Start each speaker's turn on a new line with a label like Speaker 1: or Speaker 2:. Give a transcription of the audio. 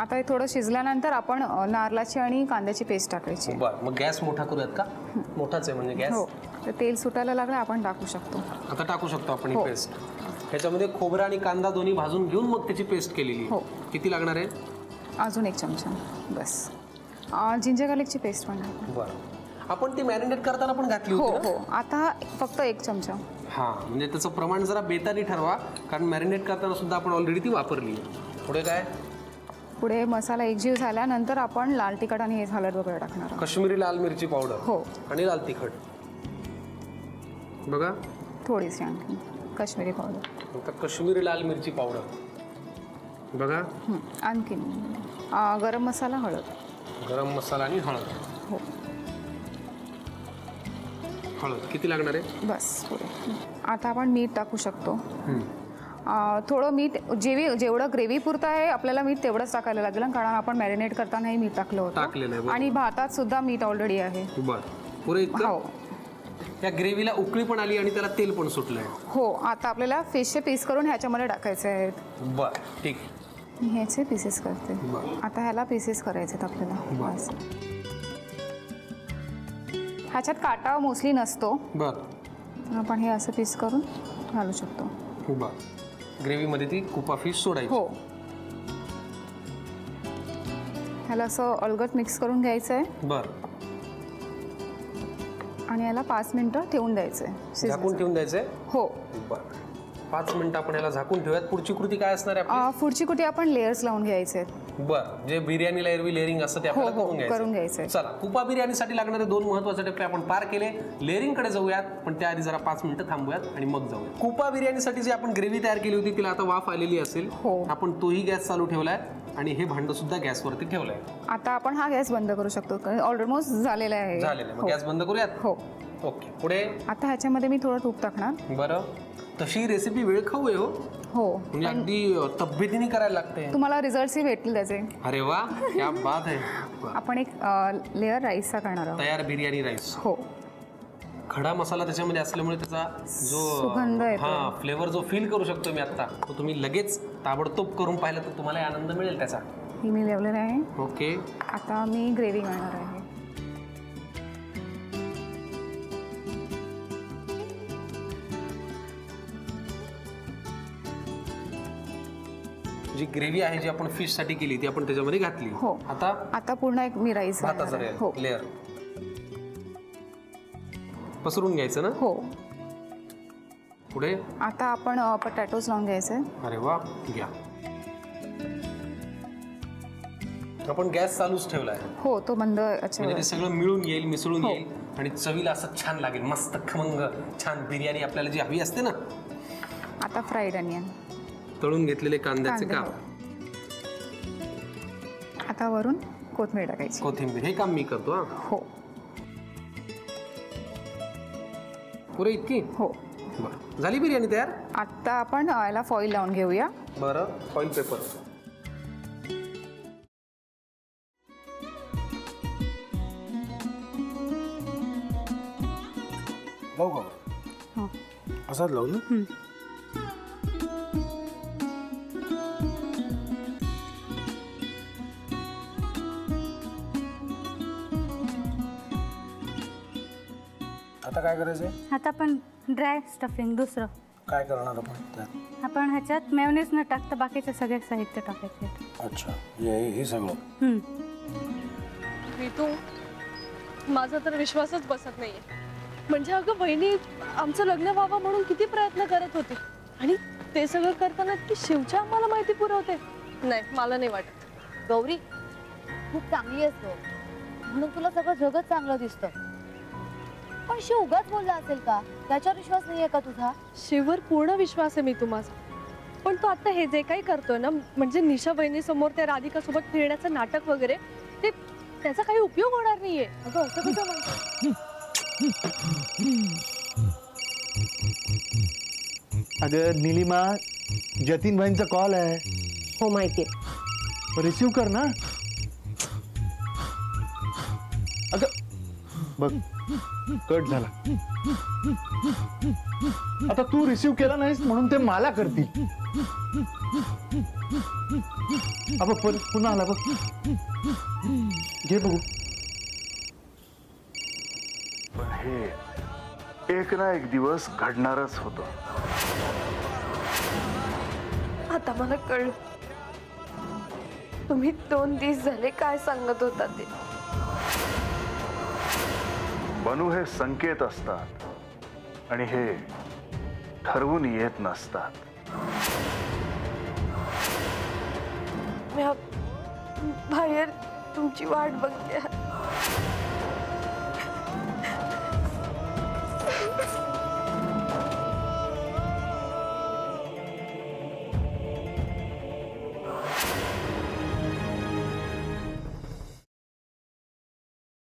Speaker 1: आता हे थोडं शिजल्यानंतर आपण नारळाची आणि कांद्याची पेस्ट टाकायची.
Speaker 2: बरं, मग गॅस मोठा करूयात का? मोठाच आहे म्हणजे
Speaker 1: हो,
Speaker 2: गॅस.
Speaker 1: तर तेल सुटायला लागलं आपण टाकू शकतो.
Speaker 2: आता टाकू शकतो आपण ही
Speaker 1: हो.
Speaker 2: पेस्ट. ह्याच्यामध्ये खोबरं आणि कांदा दोन्ही भाजून घेऊन मग त्याची पेस्ट केलेली.
Speaker 1: हो.
Speaker 2: किती लागणार आहे?
Speaker 1: अजून 1 चमचा बस. जिंजर गार्लिकची पेस्ट पण टाकू.
Speaker 2: बरं, आपण ती मॅरिनेट करताना पण घातली
Speaker 1: हो
Speaker 2: होती ना?
Speaker 1: हो, आता फक्त 1 चमचा.
Speaker 2: हां, म्हणजे त्याचं प्रमाण जरा बेतानी ठरवा, कारण मॅरिनेट करताना सुद्धा आपण ऑलरेडी ती वापरली आहे. पुढे काय?
Speaker 1: पुढे मसाला एकजीव झाल्यानंतर आपण लाल तिखट आणि हे हळद वगैरे टाकणार आहोत.
Speaker 2: काश्मीरी लाल मिरची पावडर.
Speaker 1: हो.
Speaker 2: आणि लाल तिखट. बघा,
Speaker 1: थोडीशी आणखी काश्मीरी पावडर.
Speaker 2: आता काश्मीरी लाल मिरची पावडर बघा.
Speaker 1: आणखी गरम मसाला, हळद.
Speaker 2: गरम मसाला आणि हळद.
Speaker 1: हो,
Speaker 2: हळद किती लागणार आहे?
Speaker 1: बस पुढे. आता आपण मीठ टाकू शकतो. थोडं मीठ जेवढं ग्रेव्ही पुरतं आहे आपल्याला मीठ तेवढंच टाकायला लागेल, कारण आपण मॅरिनेट करतानाही मीठ टाकलेलं
Speaker 2: आहे,
Speaker 1: होतं आणि भातात सुद्धा मीठ ऑलरेडी आहे.
Speaker 2: बरं, पुरे इतकं?
Speaker 1: हो
Speaker 2: या ग्रेव्हीला उकळी पण आली आणि त्याला तेल पण सुटलंय.
Speaker 1: हो, आता आपल्याला फिशचे पीस करून ह्याच्यामध्ये टाकायचे आहेत.
Speaker 2: बरं, ठीक.
Speaker 1: मी ह्याचे पीसेस करते.
Speaker 2: बरं.
Speaker 1: आता ह्याला पीसेस करायचे आहेत आपल्याला. बस. ह्याच्यात काटा मोस्टली नसतो.
Speaker 2: बरं,
Speaker 1: आपण हे असं पीस करून घालू शकतो.
Speaker 2: बरं. ग्रेव्हीमध्ये ती कुपा फिश सोडायची.
Speaker 1: हो, ह्याला असं अलगद मिक्स करून घ्यायचं आहे
Speaker 2: बरं.
Speaker 1: आणि याला 5 मिनिटं ठेवून द्यायचं आहे.
Speaker 2: झाकून ठेवून द्यायचंय.
Speaker 1: हो.
Speaker 2: बरं, 5 मिनिटं आपण याला झाकून ठेवूयात. पुढची कृती काय असणार आहे आपली?
Speaker 1: पुढची कुठे आपण लेयर्स लावून घ्यायचे आहेत.
Speaker 2: बरं, जे बिर्याणीला एरवी लेअरिंग असतं ते आपल्याला
Speaker 1: हो,
Speaker 2: करून
Speaker 1: करून
Speaker 2: घ्यायचं.
Speaker 1: घ्यायचंय.
Speaker 2: चला, कुपा बिर्याणीसाठी लागणारे 2 महत्त्वाचे टप्पे आपण पार केले. लेअरिंगकडे जाऊयात, पण त्याआधी जरा 5 मिनिटं थांबूयात आणि मग जाऊया. कुपा बिर्याणीसाठी जी आपण ग्रेव्ही तयार केली होती तिला आता वाफ आलेली असेल.
Speaker 1: हो.
Speaker 2: आपण तोही गॅस चालू ठेवलाय आणि हे भांडं सुद्धा गॅसवरती ठेवलंय.
Speaker 1: आता आपण हा गॅस बंद करू शकतो, ऑलमोस्ट झालेला आहे.
Speaker 2: झालेलं आहे. मग गॅस बंद करूयात.
Speaker 1: हो.
Speaker 2: ओके, पुढे.
Speaker 1: आता ह्याच्यामध्ये मी थोडं तूप टाकणार.
Speaker 2: बरं, तशी रेसिपी वेळ खाऊ आहे हो,
Speaker 1: हो,
Speaker 2: म्हणजे अगदी तब्येतीने करायला लागते.
Speaker 1: तुम्हाला रिझल्ट्सही भेटतील त्याचे.
Speaker 2: अरे वा, क्या बात आहे.
Speaker 1: आपण एक लेअर राईसचा करणार आहोत.
Speaker 2: तयार बिर्याणी राईस.
Speaker 1: हो,
Speaker 2: खडा मसाला त्याच्यामध्ये असल्यामुळे त्याचा जो
Speaker 1: सुगंध येतो.
Speaker 2: हां, फ्लेवर जो फील करू शकतो मी आत्ता, तो तुम्ही लगेच ताबडतोब करून पाहिलं तर तुम्हाला आनंद मिळेल त्याचा.
Speaker 1: ही मी लावलेलं आहे.
Speaker 2: ओके.
Speaker 1: आता मी ग्रेव्ही करणार आहे.
Speaker 2: जी ग्रेव्ही आहे जी आपण फिश साठी केली ती आपण त्याच्यामध्ये घातली.
Speaker 1: हो.
Speaker 2: आता
Speaker 1: पूर्ण एक मी राईस
Speaker 2: भाताचा
Speaker 1: हो
Speaker 2: लेअर पसरून घ्यायचं ना.
Speaker 1: हो.
Speaker 2: पुढे
Speaker 1: आता आपण पटॅटोज लावून घ्यायचे.
Speaker 2: अरे वा, घ्या. आपण गॅस चालूच ठेवलाय.
Speaker 1: हो, तो बंद. अच्छा,
Speaker 2: म्हणजे ते सगळं मिळून येईल, मिसळून
Speaker 1: हो.
Speaker 2: येईल आणि चवीला असं छान लागेल. मस्त खमंग छान बिर्याणी आपल्याला जी हवी असते ना.
Speaker 1: आता फ्राईड अनियन,
Speaker 2: तळून घेतलेले कांद्याचे काप.
Speaker 1: आता वरून कोथिंबीर टाकायची.
Speaker 2: कोथिंबीर, हे काम मी करतो. हा,
Speaker 1: हो.
Speaker 2: पुरे इतकी.
Speaker 1: हो,
Speaker 2: बरं, झाली बिर्याणी तयार.
Speaker 1: आता आपण याला फॉईल लावून घेऊया.
Speaker 2: बरं, फॉईल पेपर.
Speaker 3: लावू का?
Speaker 1: हो.
Speaker 3: असाच लावू ना. आता काय करायचंय?
Speaker 4: आता आपण ड्राय स्टफिंग दुसरं
Speaker 3: काय करणार आपण त्यात?
Speaker 4: आपण ह्याच्यात मेयोनीज न टाकता बाकीचे सगळे साहित्य टाकायचे.
Speaker 3: अच्छा, हे सगळं.
Speaker 5: रितू, माझा तर विश्वासच बसत नाहीये. म्हणजे अगं बहिणी आमचं लग्न व्हावं म्हणून किती प्रयत्न करत होते आणि ते सगळं करताना की शिवच्या आम्हाला माहिती पुरवते. नाही, मला नाही वाटत.
Speaker 6: गौरी खूप चांगली आहेस गं, म्हणून तुला सगळं जगत चांगलं दिसतं. पण शिव उगाच बोलला असेल का? त्याच्यावर विश्वास नाहीये का तुझा?
Speaker 5: शिववर पूर्ण विश्वास आहे मी तुम्हाला. पण तो आता हे जे काही करतोय ना, म्हणजे निशा बहिणी समोर त्या राधिका सोबत फिरण्याचं नाटक वगैरे, ते त्याचा काही उपयोग होणार नाहीये.
Speaker 6: अगं असं कसं म्हणतो?
Speaker 7: अगं निलिमा, जतीन भाईंचा कॉल आहे.
Speaker 5: हो माहितीये.
Speaker 7: रिसीव कर ना. अगं बघ, कट झाला. आता तू रिसीव केला नाहीस म्हणून ते मला करतील. अब पुन्हा आला बघ. घे बघू.
Speaker 8: पण हे एक ना एक दिवस घडणारच होतं.
Speaker 5: आता मला कळलं तुम्ही 2 दिवस झाले काय सांगत होता ते.
Speaker 8: बनू हे संकेत असतात आणि हे ठरवून येत नसतात.
Speaker 5: मी बाहेर तुमची वाट बघते.